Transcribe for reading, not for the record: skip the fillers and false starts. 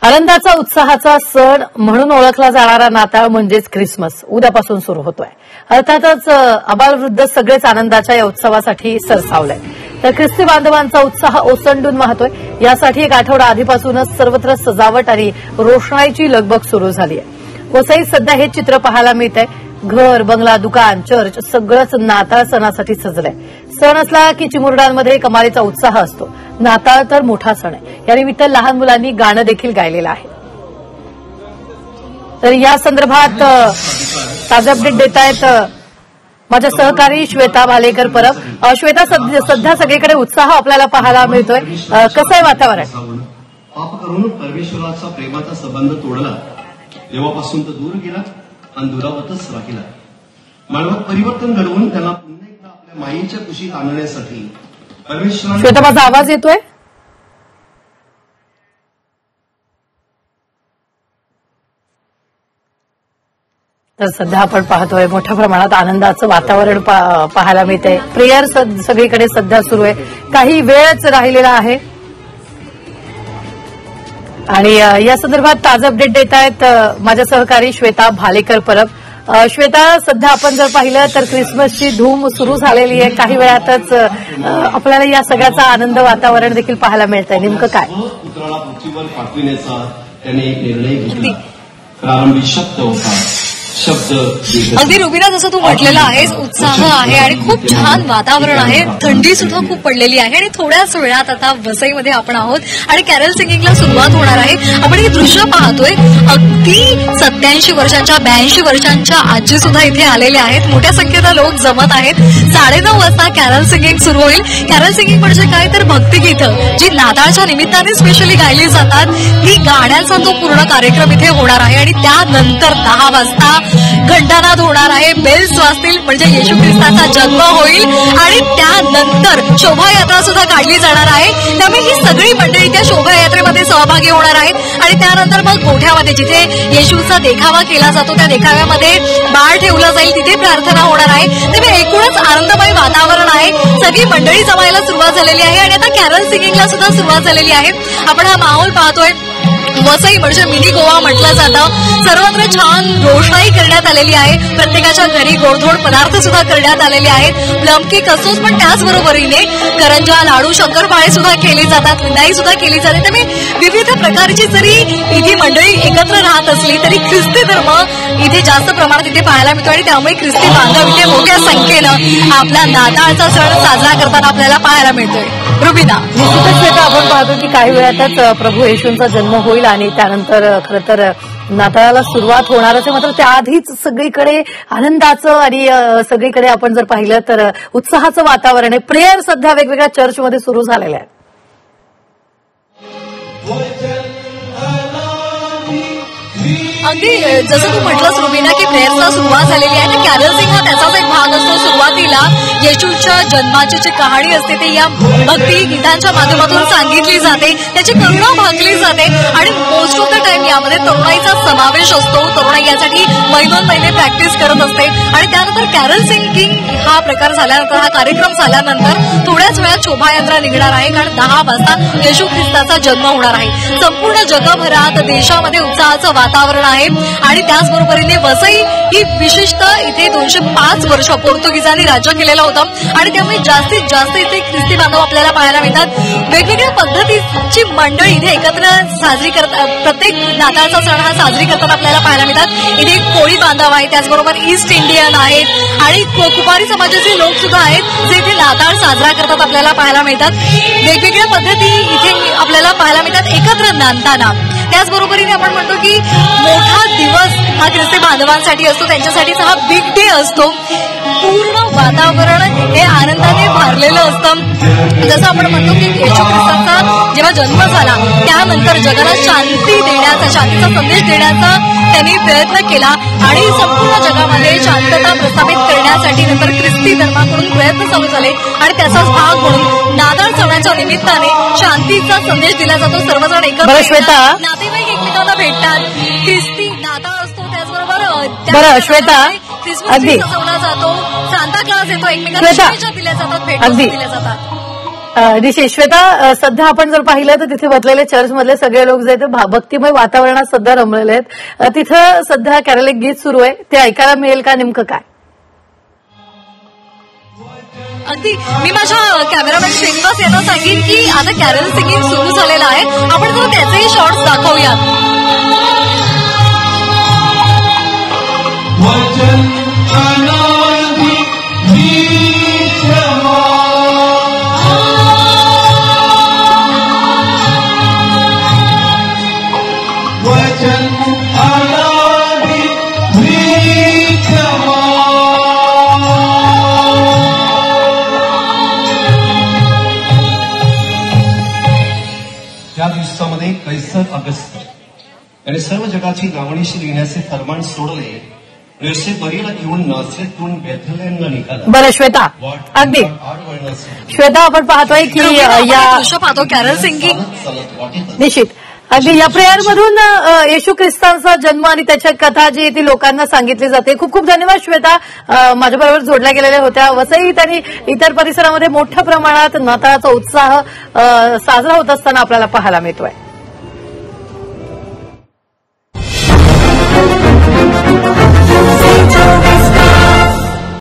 आनंदाचा उत्साहाचा सण म्हणून ओळखला जाणारा नाताळ म्हणजेच ख्रिसमस उद्यापासून सुरू होतोय. अर्थातच आबालवृद्ध सगळेच आनंदाच्या या उत्सवासाठी सरसावले. तर ख्रिस्ती बांधवांचा उत्साह ओसंडून वाहतोय. यासाठी एक आठवडा आधीपासूनच सर्वत्र सजावट आणि रोषणाईची लगबग सुरू झाली आहे. वसईत सध्या हे चित्र पाहायला मिळत आहे. घर, बंगला, दुकान, चर्च सगळंच नाताळ सणासाठी सजलंय. सण असला की चिमुरड्यांमध्ये कमालीचा उत्साह असतो. नाताळ तर मोठा सण आहे. यानिमित्त लहान मुलांनी गाणं देखील गायलेलं आहे. तर या संदर्भात ताजे अपडेट देत आहेत माझ्या सहकारी श्वेता भालेकर परब. श्वेता, सध्या सगळीकडे उत्साह आपल्याला पाहायला मिळतोय. कसं आहे वातावरण? पाप करून परमेश्वराचा प्रेमाचा संबंध तोडला, देवापासून तो दूर गेला आणि दुरावतच राहिला. मानवात परिवर्तन घडवून त्यांना पुन्हा एकदा आपल्या मायेच्या कुशीत आणण्यासाठी परमेश्वराने. श्वेता, माझा आवाज येतोय? तर सध्या आपण पाहतोय मोठ्या प्रमाणात आनंदाचं वातावरण पाहायला मिळतंय. प्रेयर सगळीकडे सध्या सुरू आहे. काही वेळच राहिलेला आहे आणि या संदर्भात ताजे अपडेट देत आहेत माझ्या सहकारी श्वेता भालेकर परब. श्वेता, सध्या आपण जर पाहिलं तर ख्रिसमसची धूम सुरू झालेली आहे. काही वेळातच आपल्याला या सगळ्याचा आनंद वातावरण देखील पाहायला मिळतंय. नेमकं काय? पुत्राला पृथ्वीवर पाठविण्याचा त्याने एक निर्णय घेतला. प्रारंभी शब्द होता, शब्द. अगदी रुबीना, जसं तू म्हटलेलं आहेस, उत्साह आहे आणि खूप छान वातावरण आहे. थंडी सुद्धा खूप पडलेली आहे आणि थोड्याच वेळात आता वसईमध्ये आपण आहोत आणि कॅरल सिंगिंगला सुरुवात होणार आहे. आपण हे दृश्य पाहतोय. अगदी 87 वर्षांच्या 82 वर्षांच्या आजी सुद्धा इथे आलेल्या आहेत. मोठ्या संख्येनं लोक जमत आहेत. 9:30 वाजता कॅरल सिंगिंग सुरू होईल. कॅरल सिंगिंग म्हणजे काय तर भक्तिगीतं जी नाताळच्या निमित्ताने स्पेशली गायली जातात, ती गाण्यांचा तो पूर्ण कार्यक्रम इथे होणार आहे. आणि त्यानंतर 10 वाजता घंटानाद होणार आहे. बेल्स वाजतील म्हणजे येशू ख्रिस्ताचा जन्म होईल आणि त्यानंतर शोभायात्रा सुद्धा काढली जाणार आहे. त्यामुळे ही सगळी मंडळी त्या शोभायात्रेमध्ये सहभागी होणार आहेत आणि त्यानंतर मग गोठ्यामध्ये जिथे येशूचा देखावा केला जातो त्या देखाव्यामध्ये बाळ ठेवलं जाईल, तिथे प्रार्थना होणार आहे. त्यामुळे एकूणच आनंदमय वातावरण आहे. सगळी मंडळी जमायला सुरुवात झालेली आहे आणि आता कॅरल सिंगिंगला सुद्धा सुरुवात झालेली आहे. आपण हा माहोल पाहतोय. वसई म्हणजे मिनी गोवा म्हटलं जातं. सर्वत्र छान रोषणाई करण्यात आलेली आहे. प्रत्येकाच्या घरी गोडधोड पदार्थ सुद्धा करण्यात आलेले आहेत. प्लम केक असतोच, पण त्याचबरोबरीने करंजा, लाडू, शंकरपाळे सुद्धा केले जातात. मिठाई सुद्धा केली जाते. त्यामुळे विविध प्रकारची जरी इथे मंडळी एकत्र राहत असली तरी ख्रिस्ती धर्म इथे जास्त प्रमाणात इथे पाहायला मिळतो आणि त्यामुळे ख्रिस्ती बांधव इथे मोठ्या संख्येनं आपला नाताळचा सण साजरा करताना आपल्याला पाहायला मिळतोय. रुबीना, निश्चितच आपण पाहतो की काही वेळातच प्रभू येशूंचा जन्म होईल आणि त्यानंतर खरं तर नाताळाला सुरुवात होणारच आहे. मात्र त्याआधीच सगळीकडे आनंदाचं आणि सगळीकडे आपण जर पाहिलं तर उत्साहाचं वातावरण आहे. प्रेयर सध्या वेगवेगळ्या चर्चमध्ये सुरू झालेल्या आहेत. अगदी जसं तू म्हटलंस रुबीना की प्रेयर्सला सुरुवात झालेली आहे. कॅरल सिंग हा त्याचाच एक भाग असतो. सुरुवातीला येशूच्या जन्माची जी कहाणी असते ती या भक्ती गीतांच्या माध्यमातून सांगितली जाते, त्याची करुणा भागली जाते आणि मोस्ट ऑफ द टाइम यामध्ये तरुणाईचा समावेश असतो. तरुणाई यासाठी महिने प्रॅक्टिस करत असते आणि त्यानंतर कॅरल सिंगिंग हा प्रकार झाल्यानंतर, हा कार्यक्रम झाल्यानंतर थोड्याच वेळात शोभायात्रा निघणार आहे. कारण 10 वाजता येशू ख्रिस्ताचा जन्म होणार आहे. संपूर्ण जगभरात देशामध्ये उत्साहाचं वातावरण आहे आणि त्याचबरोबरीने वसई ही विशिष्ट इथे 205 वर्ष पोर्तुगीजांनी राज्य केलेलं होतं आणि त्यामुळे जास्तीत जास्त इथे ख्रिस्ती बांधव आपल्याला पाहायला मिळतात. वेगवेगळ्या पद्धतीची मंडळी इथे एकत्र साजरी करतात. प्रत्येक नाताळचा सण हा साजरी करताना आपल्याला पाहायला मिळतात. इथे कोळी बांधव आहेत, त्याचबरोबर ईस्ट इंडियन आहेत आणि कुमारी समाजाचे लोक सुद्धा आहेत जे इथे नाताळ साजरा करतात आपल्याला पाहायला मिळतात. वेगवेगळ्या पद्धती इथे आपल्याला पाहायला मिळतात एकत्र नांदताना. त्याचबरोबरीने आपण म्हणतो की मोठा दिवस हा ख्रिस्ती बांधवांसाठी असतो, त्यांच्यासाठीचा हा बिग डे असतो. पूर्ण वातावरण हे आनंदाने भरलेलं असतं. जसं आपण म्हणतो की येशू ख्रिस्ताचा जेव्हा जन्म झाला त्यानंतर जगाला शांती देण्याचा, शांतीचा संदेश देण्याचा त्यांनी प्रयत्न केला आणि संपूर्ण जगामध्ये शांतता प्रस्थापित करण्यासाठी नंतर ख्रिस्ती धर्माकडून प्रयत्न चालू झाले आणि त्याचाच भाग म्हणून नाताळ सणाच्या निमित्ताने शांतीचा संदेश दिला जातो. सर्वजण एकत्र येतात, नातेवाईक एकमेकांना भेटतात. ख्रिस्ती नाताळ असतो, त्याचबरोबर श्वेता, ख्रिसमस सजवला जातो. सांता क्लॉज येतो, एकमेकांना शुभेच्छा दिल्या जातात, भेट दिल्या जातात. निश्चित श्वेता, सध्या आपण जर पाहिलं तर तिथे बसलेले चर्चमधले सगळे लोक जे ते भक्तिमय वातावरणात सध्या रमलेले आहेत. तिथं सध्या कॅरल एक गीत सुरू आहे, ते ऐकायला मिळेल का, नेमकं काय? अगदी मी माझ्या कॅमेरामॅन श्रीनिवास यांना सांगेन की आता कॅरल सिंगिंग सुरू झालेलं आहे. आपण जर त्याचेही शॉर्ट्स दाखवूयात. त्या दिवसामध्ये कैसर अगस्त याने सर्व जगाची लावणीशी लिहिण्याचे फरमान सोडले. योसेफ मरीला घेऊन नासरेतून बेथलेहमला निघाला. बरं श्वेता, अगदी श्वेता, आपण पाहतोय की या पाहतो कॅरल सिंगिंग. निश्चित अगदी या प्रेयरमधून येशू ख्रिस्तांचा जन्म आणि त्याची कथा जी ती लोकांना सांगितली जाते. खूप खूप धन्यवाद श्वेता, माझ्याबरोबर जोडल्या गेलेल्या होत्या. वसईत आणि इतर परिसरामध्ये मोठ्या प्रमाणात नाताळाचा उत्साह साजरा होत असताना आपल्याला पाहायला मिळतोय.